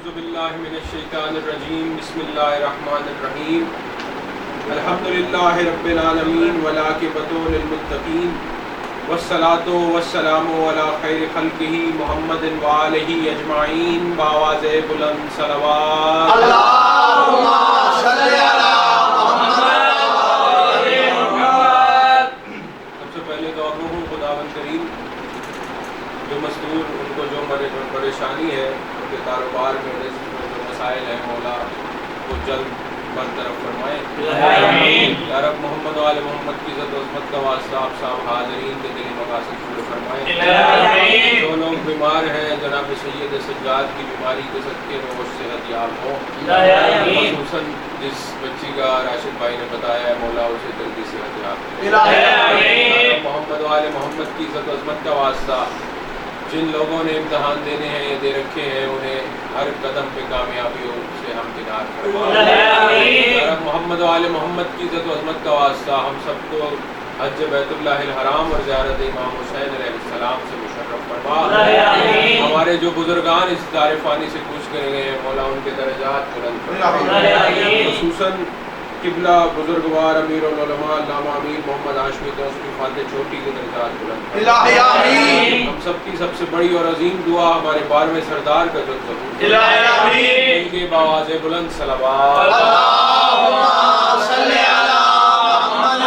اعوذ باللہ من الشیطان الرجیم بسم اللہ الرحمن الرحیم الحمدللہ رب العالمین والعاقبۃ للمتقین والصلاۃ والسلام علی خیر خلقہ محمد وآلہ اجمعین بآواز بلند صلوات اللہم صلی علی محمد سب سے پہلے تو آپ لوگوں کو خداوند کریم جو مزدور ان کو جو پریشانی ہے ان کے کاروبار میں رزق میں جو مسائل ہیں مولا وہ جلد برطرف فرمائیں یا رب محمد و آل محمد کی عزت و عظمت کا واسطہ آپ صاحب حاضرین کے دلی مقاصد پورے فرمائیں جو لوگ بیمار ہیں جناب سید سجاد کی بیماری کے صدقے میں وہ صحت یاب ہوں خصوصاً جس بچی کا راشد بھائی نے بتایا ہے مولا اسے جلدی صحت یاب محمد و آل محمد کی عزت و عظمت کا واسطہ جن لوگوں نے امتحان دینے ہیں یا دے رکھے ہیں انہیں ہر قدم پہ کامیابیوں سے ہمکنار فرما محمد و آل محمد کی عزت و عظمت کا واسطہ ہم سب کو حج بیت اللہ الحرام اور زیارت امام حسین علیہ السلام سے مشرف فرما ہمارے جو بزرگان اس دار فانی سے کوچ کرے گئے ہیں مولا ان کے درجات بلند فرما خصوصاً قبلہ بزرگوار امیر العلماء علامہ امیر محمد ہاشمی توسری فاتح چھوٹی کے درجات بلند فرما ہم سب کی سب سے بڑی اور عظیم دعا ہمارے 12ویں سردار کا جو ظہور ان کے بآواز بلند صلوات اللہم صلی علی محمد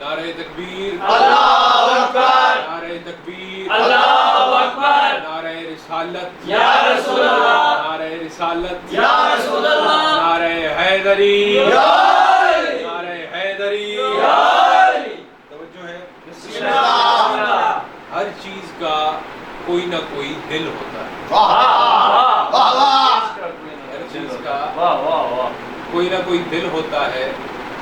نعرہ تکبیر اللہ اکبر نعرہ تکبیر اللہ اکبر نعرہ رسالت یا رسول اللہ نعرہ رسالت یا رسول اللہ نعرہ حیدری نعرہ حیدری توجہ ہے بسم اللہ ہر چیز کا کوئی نہ کوئی دل ہوتا ہے واہ واہ ہر چیز کا کوئی نہ کوئی دل ہوتا ہے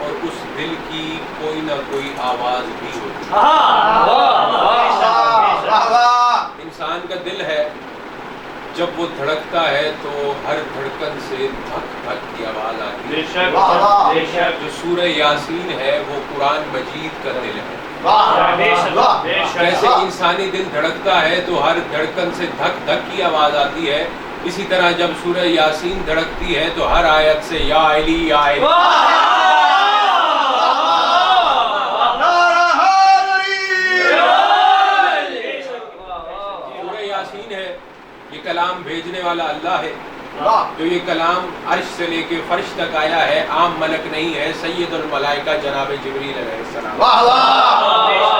اور اس دل کی کوئی نہ کوئی آواز بھی ہوتی ہے انسان کا دل ہے جب وہ دھڑکتا ہے تو ہر دھڑکن سے دھک دھک کی آواز آتی ہے جو سورہ یاسین ہے وہ قرآن مجید کا دل ہے جیسے انسانی دل دھڑکتا ہے تو ہر دھڑکن سے دھک دھک کی آواز آتی ہے اسی طرح جب سورہ یاسین دھڑکتی ہے تو ہر آیت سے یا علی یا علی سورہ یاسین ہے یہ کلام بھیجنے والا اللہ ہے جو یہ کلام عرش سے لے کے فرش تک آیا ہے عام ملک نہیں ہے سید الملائکہ جناب جبریل علیہ السلام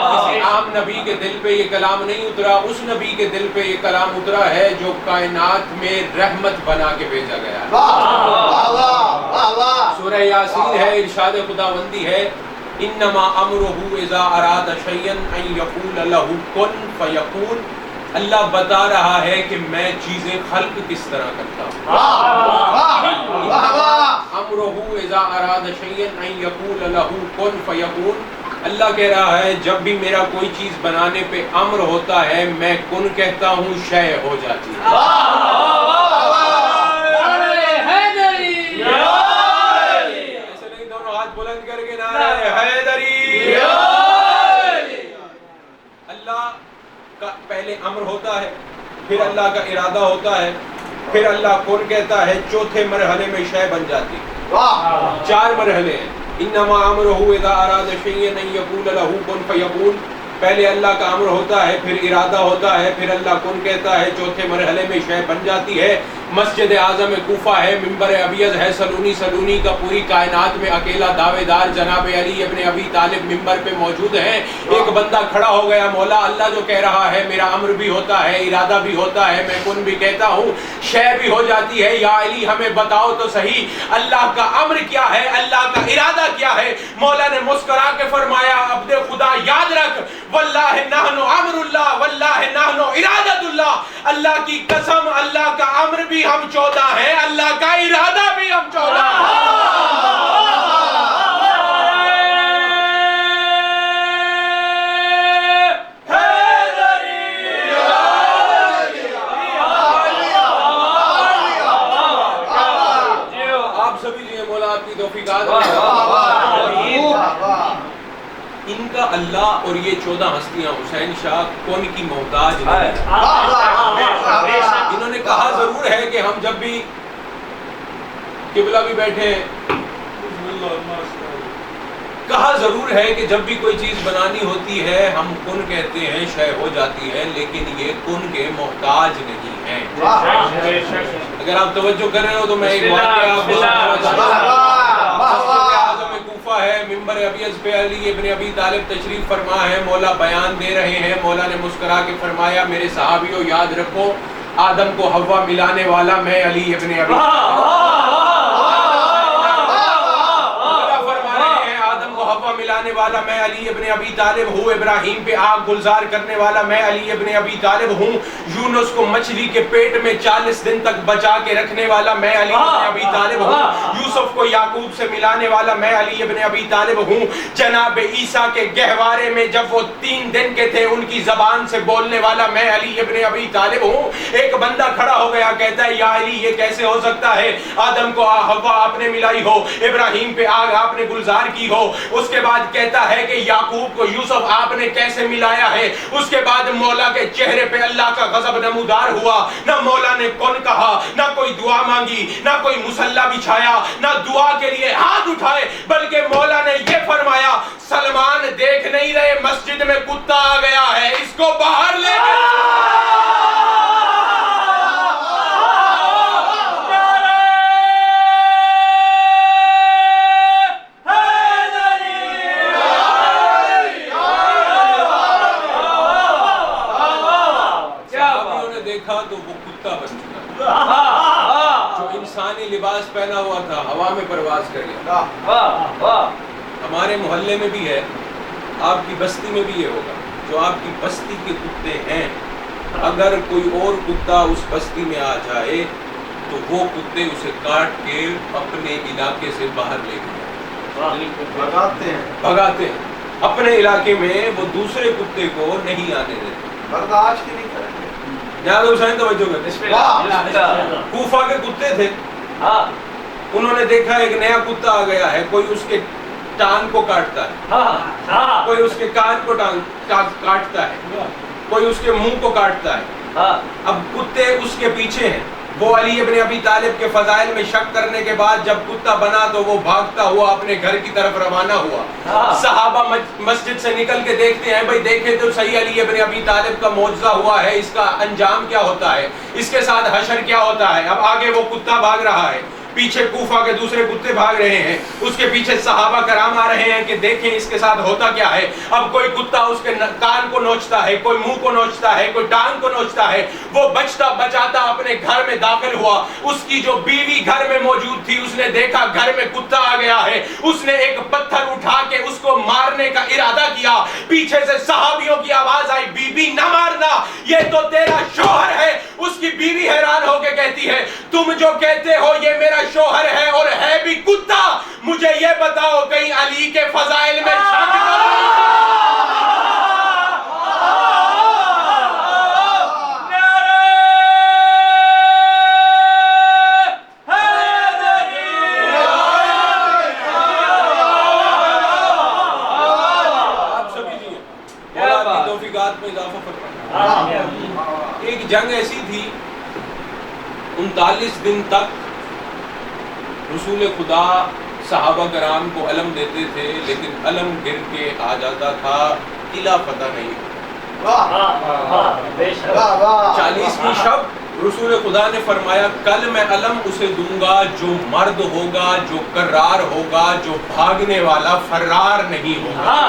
کسی عام نبی کے دل پہ یہ کلام نہیں اترا اس نبی کے دل پہ یہ کلام اترا ہے جو کائنات میں رحمت بنا کے بھیجا گیا ہے سورہ یاسین ہے ارشاد خداوندی ہے انما امرہ اذا اراد شیئا ان یقول لہ کن فیکون اللہ بتا رہا ہے کہ میں چیزیں خلق کس طرح کرتا ہوں امرہ اذا اراد شیئا ان یقول لہ کن فیکون اللہ کہہ رہا ہے جب بھی میرا کوئی چیز بنانے پہ امر ہوتا ہے میں کن کہتا ہوں شے ہو جاتی ہے ایسے نہیں دونوں ہاتھ بلند کر کے نعرہ حیدری اللہ کا پہلے امر ہوتا ہے پھر اللہ کا ارادہ ہوتا ہے پھر اللہ کن کہتا ہے چوتھے مرحلے میں شے بن جاتی ہے 4 مرحلے ہیں انما امرہ اذا اراد شیئا ان یقول لہ کن فیکون پہلے اللہ کا امر ہوتا ہے پھر ارادہ ہوتا ہے پھر اللہ کن کہتا ہے چوتھے مرحلے میں شے بن جاتی ہے مسجد اعظم کوفہ ہے منبر ابیض ہے سلونی کا پوری کائنات میں اکیلا دعوے دار جناب علی ابن ابی طالب منبر پہ موجود ہیں ایک بندہ کھڑا ہو گیا مولا اللہ جو کہہ رہا ہے میرا امر بھی ہوتا ہے ارادہ بھی ہوتا ہے میں کن بھی کہتا ہوں شے بھی ہو جاتی ہے یا علی ہمیں بتاؤ تو صحیح اللہ کا امر کیا ہے اللہ کا ارادہ کیا ہے مولا نے مسکرا کے فرمایا عبد خدا یاد رکھ واللہ نحن امر اللہ واللہ نحن ارادت اللہ اللہ کی قسم اللہ کا امر بھی ہم 14 ہیں اللہ کا ارادہ بھی ہم 14 آپ سبھی جو مولا آپ کی توفیقات ان کا اللہ اور یہ 14 ہستیاں حسین شاہ کون کی محتاج نہیں ہیں. انہوں نے کہا ضرور ہے کہ ہم جب بھی قبلہ بھی بیٹھے کہا ضرور ہے کہ جب بھی کوئی چیز بنانی ہوتی ہے ہم کن کہتے ہیں شے ہو جاتی ہے لیکن یہ کن کے محتاج نہیں ہیں. اگر آپ توجہ کر رہے ہو تو میں ایک اعظم کوفہ ہے ممبر ابیض پہ علی ابن ابی طالب تشریف فرما ہے. مولا بیان دے رہے ہیں. مولا نے مسکرا کے فرمایا میرے صحابیوں یاد رکھو آدم کو حوا ملانے والا میں علی ابن ابی ملانے والا میں علی ابن ابی طالب ہوں. ابراہیم پہ آگ گلزار کرنے والا میں علی ابن ابی طالب ہوں. یونس کو مچھلی کے پیٹ میں 40 دن تک بچا کے رکھنے والا میں علی ابن ابی طالب ہوں. یوسف کو یعقوب سے ملانے والا میں علی ابن ابی طالب ہوں. جناب عیسیٰ کے گہوارے میں جب وہ 3 دن کے تھے ان کی زبان سے بولنے والا میں علی ابن ابی طالب ہوں. ایک بندہ کھڑا ہو گیا کہتا ہے یا علی یہ کیسے ہو سکتا ہے آدم کو حوا آپ نے ملائی ہو ابراہیم پہ آگ آپ نے گلزار کی ہو. اس کے بعد کہتا ہے کہ یعقوب کو یوسف آپ نے کیسے ملایا ہے. اس کے بعد مولا کے چہرے پہ اللہ کا غضب نمودار ہوا. نہ مولا نے کون کہا نہ کوئی دعا مانگی نہ کوئی مصلی بچھایا نہ دعا کے لیے ہاتھ اٹھائے بلکہ مولا نے یہ فرمایا سلمان دیکھ نہیں رہے مسجد میں کتا آ گیا ہے اس کو باہر لے تو وہ کتا بن چکا جو انسانی لباس پہنا ہوا تھا ہوا میں پرواز کر گیا. ہمارے محلے میں بھی ہے آپ کی بستی میں بھی یہ ہوگا. جو آپ کی بستی کے کتے ہیں اگر کوئی اور کتا اس بستی میں آ جائے تو وہ کتے اسے کاٹ کے اپنے علاقے سے باہر لے کے بھگاتے ہیں. اپنے علاقے میں وہ دوسرے کتے کو نہیں آنے دیتے. برداشت نہیں کریں گے. یاد حسین توجہ کرتے کوفہ کے کتے تھے. انہوں نے دیکھا ایک نیا کتا آ گیا ہے کوئی اس کے ٹانگ کو کاٹتا ہے کوئی اس کے کان کو کاٹتا ہے کوئی اس کے منہ کو کاٹتا ہے. اب کتے اس کے پیچھے ہیں. وہ علی ابن ابی طالب کے فضائل میں شک کرنے کے بعد جب کتا بنا تو وہ بھاگتا ہوا اپنے گھر کی طرف روانہ ہوا. صحابہ مسجد سے نکل کے دیکھتے ہیں بھائی دیکھے تو صحیح علی ابن ابی طالب کا معجزہ ہوا ہے اس کا انجام کیا ہوتا ہے اس کے ساتھ حشر کیا ہوتا ہے. اب آگے وہ کتا بھاگ رہا ہے پیچھے کوفہ کے دوسرے کتے بھاگ رہے ہیں اس کے پیچھے صحابہ کرام آ رہے ہیں کہ دیکھیں اس کے ساتھ ہوتا کیا ہے. اب کوئی کتا اس کے کان کو نوچتا ہے کوئی منہ کو نوچتا ہے کوئی ٹانگ کو نوچتا ہے. وہ بچتا بچاتا اپنے گھر میں داخل ہوا. اس کی جو بیوی گھر میں موجود تھی اس نے دیکھا گھر میں کتا آ گیا ہے. اس نے ایک پتھر اٹھا کے اس کو مارنے کا ارادہ کیا. پیچھے سے صحابیوں کی آواز آئی بی بی نہ مارنا یہ تو تیرا شوہر ہے. اس کی بیوی حیران ہو کے کہتی ہے تم جو کہتے ہو یہ میرا شوہر ہے اور ہے بھی کتا. مجھے یہ بتاؤ کہیں علی کے فضائل میں شک میں اضافہ فرمایا. ایک جنگ ایسی تھی 39 دن تک رسول خدا صحابہ کرام کو علم دیتے تھے لیکن علم گر کے آ جاتا تھا قلعہ فتح نہیں. 40ویں شب رسول خدا نے فرمایا کل میں علم اسے دوں گا جو مرد ہوگا جو کرار ہوگا جو بھاگنے والا فرار نہیں ہوگا.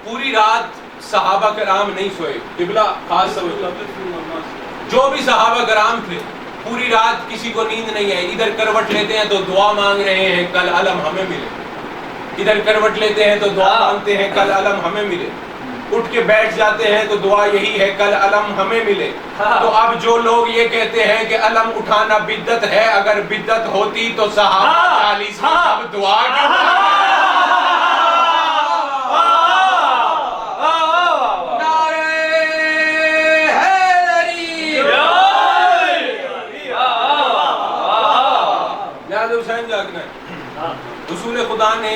پوری رات صحابہ کرام نہیں سوئے. قبلہ خاص جو بھی صحابہ کرام تھے پوری رات کسی کو نیند نہیں آئی. ادھر کروٹ لیتے ہیں تو دعا مانگ رہے ہیں کل علم ہمیں ملے. ادھر کروٹ لیتے ہیں تو دعا مانگتے ہیں کل علم ہمیں ملے. اٹھ کے بیٹھ جاتے ہیں تو دعا یہی ہے کل علم ہمیں ملے. تو اب جو لوگ یہ کہتے ہیں کہ علم اٹھانا بدعت ہے اگر بدعت ہوتی تو صحابہ 40 سب دعا کی رسول خدا نے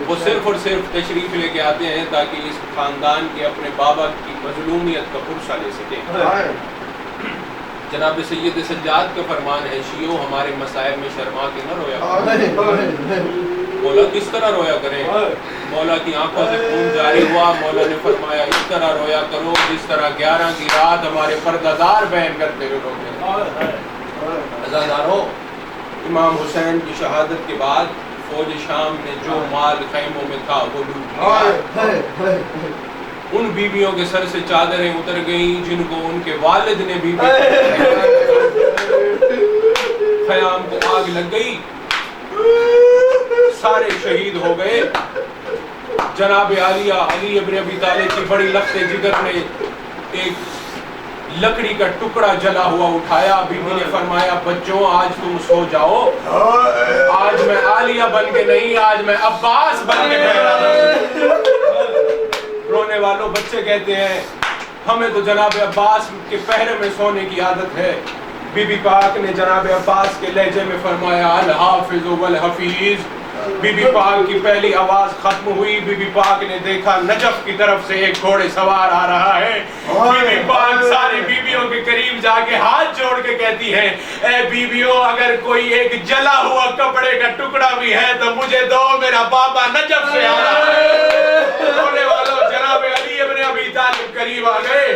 وہ صرف اور صرف تشریف لے کے آتے ہیں تاکہ اس خاندان کے اپنے بابا کی مظلومیت کا پرچہ لے سکیں۔ جناب سید سجاد کا فرمان ہے، شیعو ہمارے مصائب میں شرما کے نہ رویا کریں۔ مولا کس طرح رویا کریں؟ مولا کی آنکھوں سے خون جاری ہوا، مولا نے فرمایا اس طرح رویا کرو جس طرح 11 کی رات ہمارے پردہ بیان کرتے ہوئے روتے۔ عزادارو، امام حسین کی شہادت کے بعد فوج شام نے جو مال خیموں میں تھا وہ لوٹ لیا۔ ان بیویوں کے سر سے چادریں اتر گئیں جن کو ان کے والد نے بھی خیام کو آگ لگ گئی، سارے شہید ہو گئے۔ جناب علی ابن ابی طالب کی بڑی لخت جگر نے ایک لکڑی کا ٹکڑا جلا ہوا اٹھایا، بی بی نے فرمایا بچوں آج تم سو جاؤ، آج میں عالیہ بن کے نہیں، آج میں عباس بن کے پہرا دوں۔ رونے والوں بچے کہتے ہیں ہمیں تو جناب عباس کے پہرے میں سونے کی عادت ہے۔ بی بی پاک نے جناب عباس کے لہجے میں فرمایا الحافظ والحفیظ۔ بی بی پاک کی پہلی آواز ختم ہوئی، بی بی پاک نے دیکھا نجف کی طرف سے ایک گھوڑے سوار آ رہا ہے۔ بی بی پاک ساری بیویوں کے قریب جا کے ہاتھ جوڑ کے کہتی ہے اے بیویوں اگر کوئی ایک جلا ہوا کپڑے کا ٹکڑا بھی ہے تو مجھے دو، میرا بابا نجف سے آ رہا ہے۔ رونے والوں جناب علی ابن ابی طالب قریب آ گئے،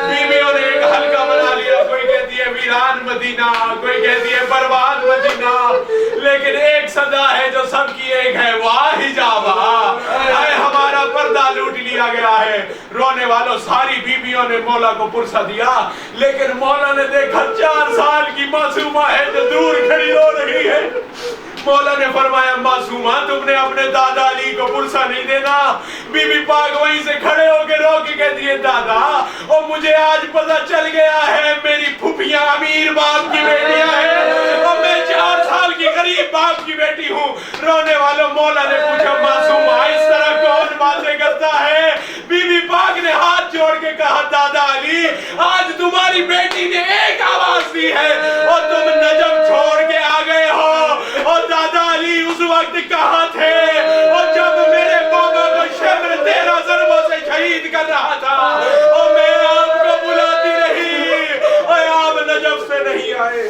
بیویوں نے ایک حلقہ بنا لیا، کوئی کہتی ہے ویران مدینہ، کوئی کہتی ہے برباد مدینہ، لیکن ایک صدا ہے جو سب کی ایک ہے، واہ حجابہ، اے ہمارا پردہ لوٹ لیا گیا ہے۔ رونے والوں ساری بیویوں نے مولا کو پرسہ دیا، لیکن مولا نے دیکھا 4 سال کی معصومہ ہے جو دور کھڑی رو رہی ہے۔ مولا نے فرمایا معصومہ تم نے اپنے دادا علی کو پرسہ نہیں دینا۔ بی بی پاک وہیں سے کھڑے ہو کے رو کے کہتی ہے دادا اور مجھے آج پتہ چل گیا ہے میری پھوپھیاں امیر باپ کی بیٹیاں ہیں اور میں 4 سال کی غریب باپ کی بیٹی ہوں۔ رونے والوں مولا نے پوچھا معصومہ اس طرح کون باتیں کرتا ہے؟ بی بی پاک نے ہاتھ جوڑ کے کہا دادا علی آج تمہاری بیٹی نے ایک آواز دی ہے اور تم نجف چھوڑ کے آ گئے ہو، اور دادا علی اس وقت کہاں تھے اور جب میرے بابا کو شمر 13 ضربوں سے شہید کر رہا تھا اور میں آپ کو بلاتی رہی اور آپ نجف سے نہیں آئے۔